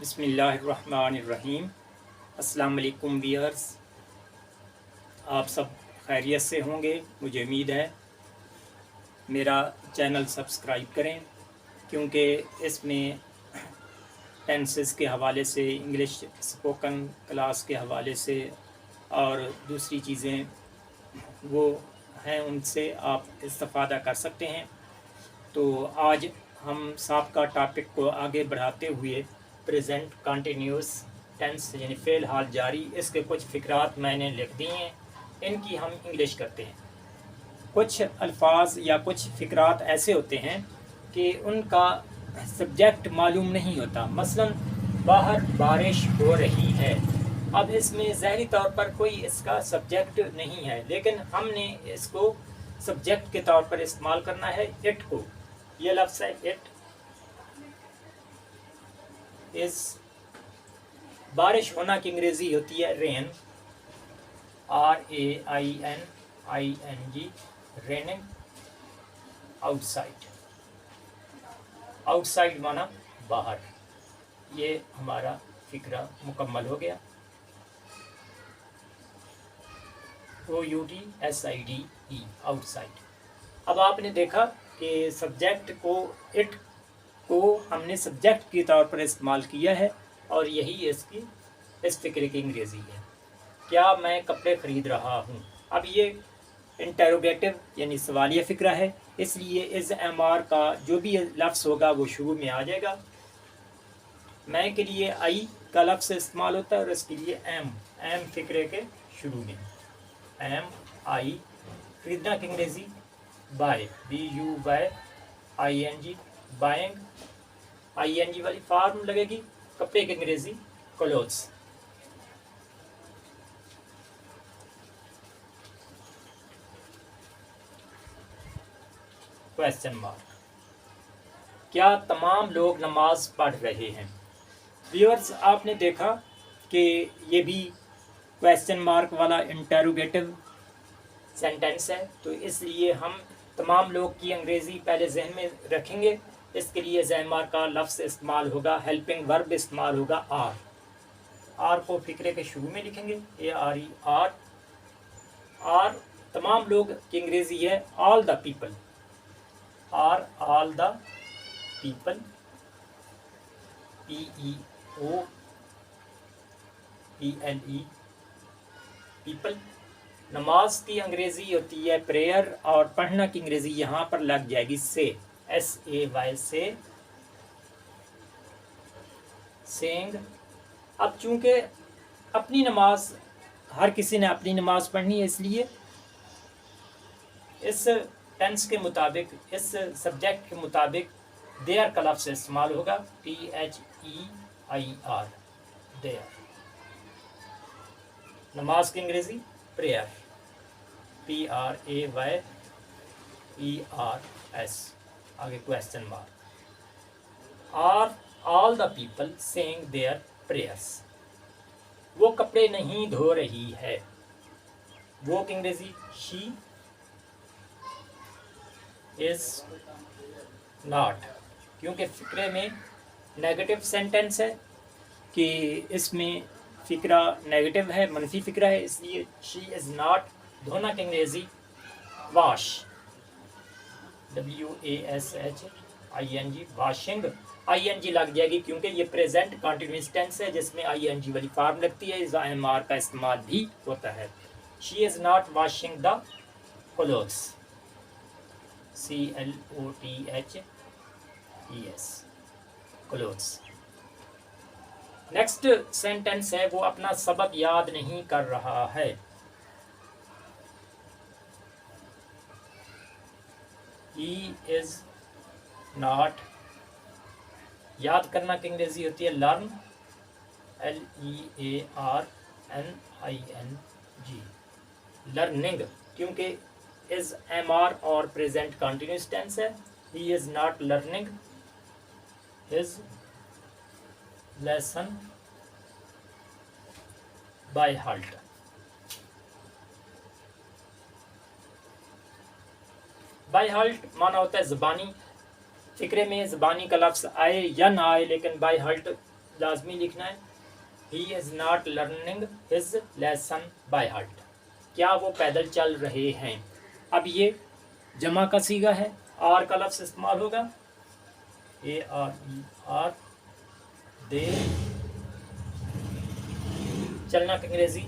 बिस्मिल्लाहिर्रहमानिर्रहीम। अस्सलाम वालेकुम व्यूअर्स, आप सब खैरियत से होंगे, मुझे उम्मीद है। मेरा चैनल सब्सक्राइब करें क्योंकि इसमें टेंसेस के हवाले से, इंग्लिश स्पोकन क्लास के हवाले से और दूसरी चीज़ें वो हैं, उनसे आप इस्तिफ़ादा कर सकते हैं। तो आज हम साबका टॉपिक को आगे बढ़ाते हुए प्रेजेंट कंटिन्यूस टेंस यानी फ़ेल हाल जारी, इसके कुछ फ़िक्रात मैंने लिख दिए हैं, इनकी हम इंग्लिश करते हैं। कुछ अल्फाज या कुछ फ़िक्रात ऐसे होते हैं कि उनका सब्जेक्ट मालूम नहीं होता। मसलन बाहर बारिश हो रही है, अब इसमें ज़ाहिरी तौर पर कोई इसका सब्जेक्ट नहीं है, लेकिन हमने इसको सब्जेक्ट के तौर पर इस्तेमाल करना है। इट को, ये लफ्ज़ है इट इज़। बारिश होना की अंग्रेज़ी होती है rain, RAINING, raining. Outside, outside माना बाहर। ये हमारा फिक्रा मुकम्मल हो गया। OUTSIDE, outside. अब आपने देखा कि सब्जेक्ट को, इट को हमने सब्जेक्ट के तौर पर इस्तेमाल किया है और यही इसकी इस फिक्रे की अंग्रेज़ी है। क्या मैं कपड़े ख़रीद रहा हूँ। अब ये इंटेरोगेटिव यानी सवालिया फ़िक्रा है, इसलिए इस MR का जो भी लफ्ज़ होगा वो शुरू में आ जाएगा। मैं के लिए आई का लफ्ज़ इस्तेमाल होता है और इसके लिए एम फ़िक्रे के शुरू में। MI, ख़रीदना की अंग्रेज़ी बाय, BUYING, बाइंग। ING वाली फॉर्म लगेगी। कपड़े की अंग्रेज़ी क्लोथ्स। क्वेश्चन मार्क, क्या तमाम लोग नमाज पढ़ रहे हैं। व्यूअर्स, आपने देखा कि ये भी क्वेश्चन मार्क वाला इंटेरोगेटिव सेंटेंस है, तो इसलिए हम तमाम लोग की अंग्रेज़ी पहले जहन में रखेंगे। इसके लिए ज़ैमार का लफ्ज़ इस्तेमाल होगा, हेल्पिंग वर्ब इस्तेमाल होगा आर को फिक्रे के शुरू में लिखेंगे, ARE, आर। तमाम लोग की अंग्रेज़ी है all the people, all the people, PEOPLE, people. नमाज की अंग्रेज़ी होती है प्रेयर और पढ़ना की अंग्रेज़ी यहाँ पर लग जाएगी से, SAY, से, सेंग। अब चूँकि अपनी नमाज, हर किसी ने अपनी नमाज पढ़नी है, इसलिए इस टेंस के मुताबिक, इस सब्जेक्ट के मुताबिक देयर का लफ्ज़ इस्तेमाल होगा, THEIR, देयर। नमाज की अंग्रेज़ी प्रेयर, PRAYERS, आगे question mark. Are all the people saying their prayers. वो कपड़े नहीं धो रही है। वो की अंग्रेज़ी शी इज़ नॉट, क्योंकि फ़िक्रे में नेगेटिव सेंटेंस है कि इसमें फ़िक्रा नेगेटिव है, मनफी फ़िक्रा है, इसलिए शी इज़ नॉट। धोना की अंग्रेज़ी वाश, WASHING, वाशिंग। ING लग जाएगी क्योंकि ये प्रेजेंट कंटिन्यूअस टेंस है जिसमें ING वाली फॉर्म लगती है, इस MR का इस्तेमाल भी होता है। She is not washing the clothes, CLOTHES, clothes. Next sentence है वो अपना सबक याद नहीं कर रहा है। He is not, याद करना की अंग्रेज़ी होती है लर्न, LEARNING, लर्निंग, क्योंकि इज़ MR और प्रेजेंट कंटिन्यूअस टेंस है। He is not learning his lesson by heart। By heart माना होता है ज़बानी। फ़िक्रे में ज़बानी का लफ्ज़ आए या ना आए, लेकिन बाय हार्ट लाजमी लिखना है। He is not learning his lesson by heart, क्या वो पैदल चल रहे हैं। अब ये जमा का सीगा है, आर का लफ्ज़ इस्तेमाल होगा, ARER, दे। चलना की अंग्रेज़ी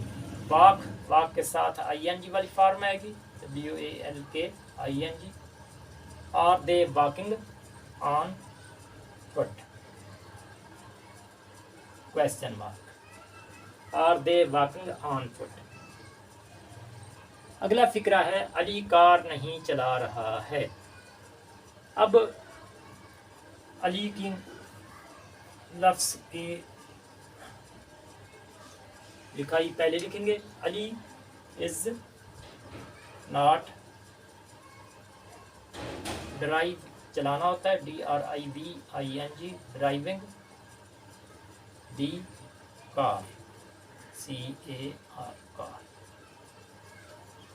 वॉक, वॉक के साथ ING वाली फॉर्म आएगी, WALKING। Are they walking on foot, question mark, are they walking on foot. अगला फिक्रा है अली कार नहीं चला रहा है। अब अली की लफ्ज़ की लिखाई पहले लिखेंगे। अली इज़ नॉट, ड्राइव चलाना होता है, DRIVING, ड्राइविंग दी कार, CAR, कार।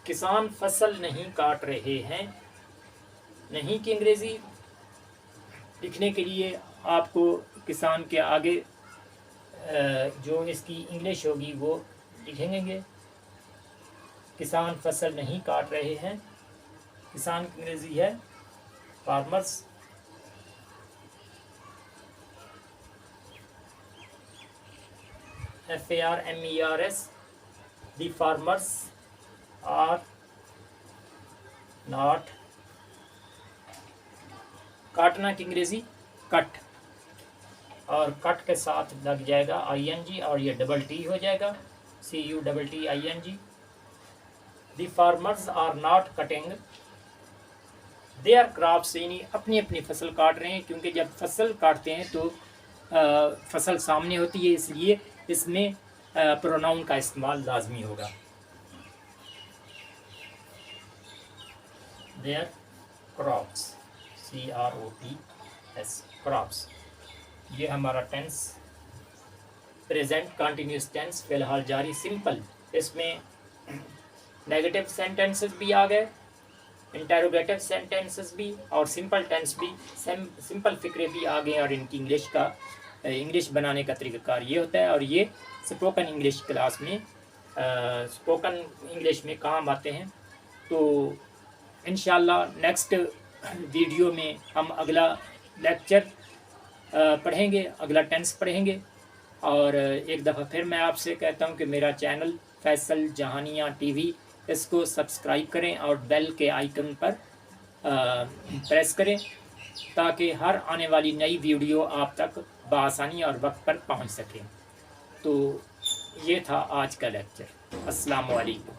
किसान फसल नहीं काट रहे हैं। नहीं की अंग्रेज़ी लिखने के लिए आपको किसान के आगे जो इसकी इंग्लिश होगी वो लिखेंगे। किसान फसल नहीं काट रहे हैं, किसान की अंग्रेज़ी है farmers. FARMERS, the farmers are not। काटना की अंग्रेज़ी कट, और कट के साथ लग जाएगा ING और ये डबल टी हो जाएगा, CUTTING। The farmers are not cutting their crops, यानी अपनी अपनी फसल काट रहे हैं, क्योंकि जब फसल काटते हैं तो फसल सामने होती है, इसलिए इसमें प्रोनाउन का इस्तेमाल लाजमी होगा। There crops, CROPS, crops. ये हमारा टेंस प्रेजेंट कंटिन्यूस टेंस, फिलहाल जारी सिंपल। इसमें नेगेटिव सेंटेंसेस भी आ गए, इंटेरोगेटिव सेंटेंसेस भी, और सिंपल टेंस भी, सिंपल फिक्रे भी आ गए। और इनकी इंग्लिश बनाने का तरीक़ाकार ये होता है, और ये स्पोकन इंग्लिश क्लास में स्पोकन इंग्लिश में काम आते हैं। तो इंशाल्लाह नेक्स्ट वीडियो में हम अगला लेक्चर पढ़ेंगे, अगला टेंस पढ़ेंगे। और एक दफ़ा फिर मैं आपसे कहता हूँ कि मेरा चैनल फैसल जहानिया TV, इसको सब्सक्राइब करें और बेल के आइकन पर प्रेस करें, ताकि हर आने वाली नई वीडियो आप तक बआसानी और वक्त पर पहुँच सके। तो ये था आज का लेक्चर। अस्सलाम वालेकुम।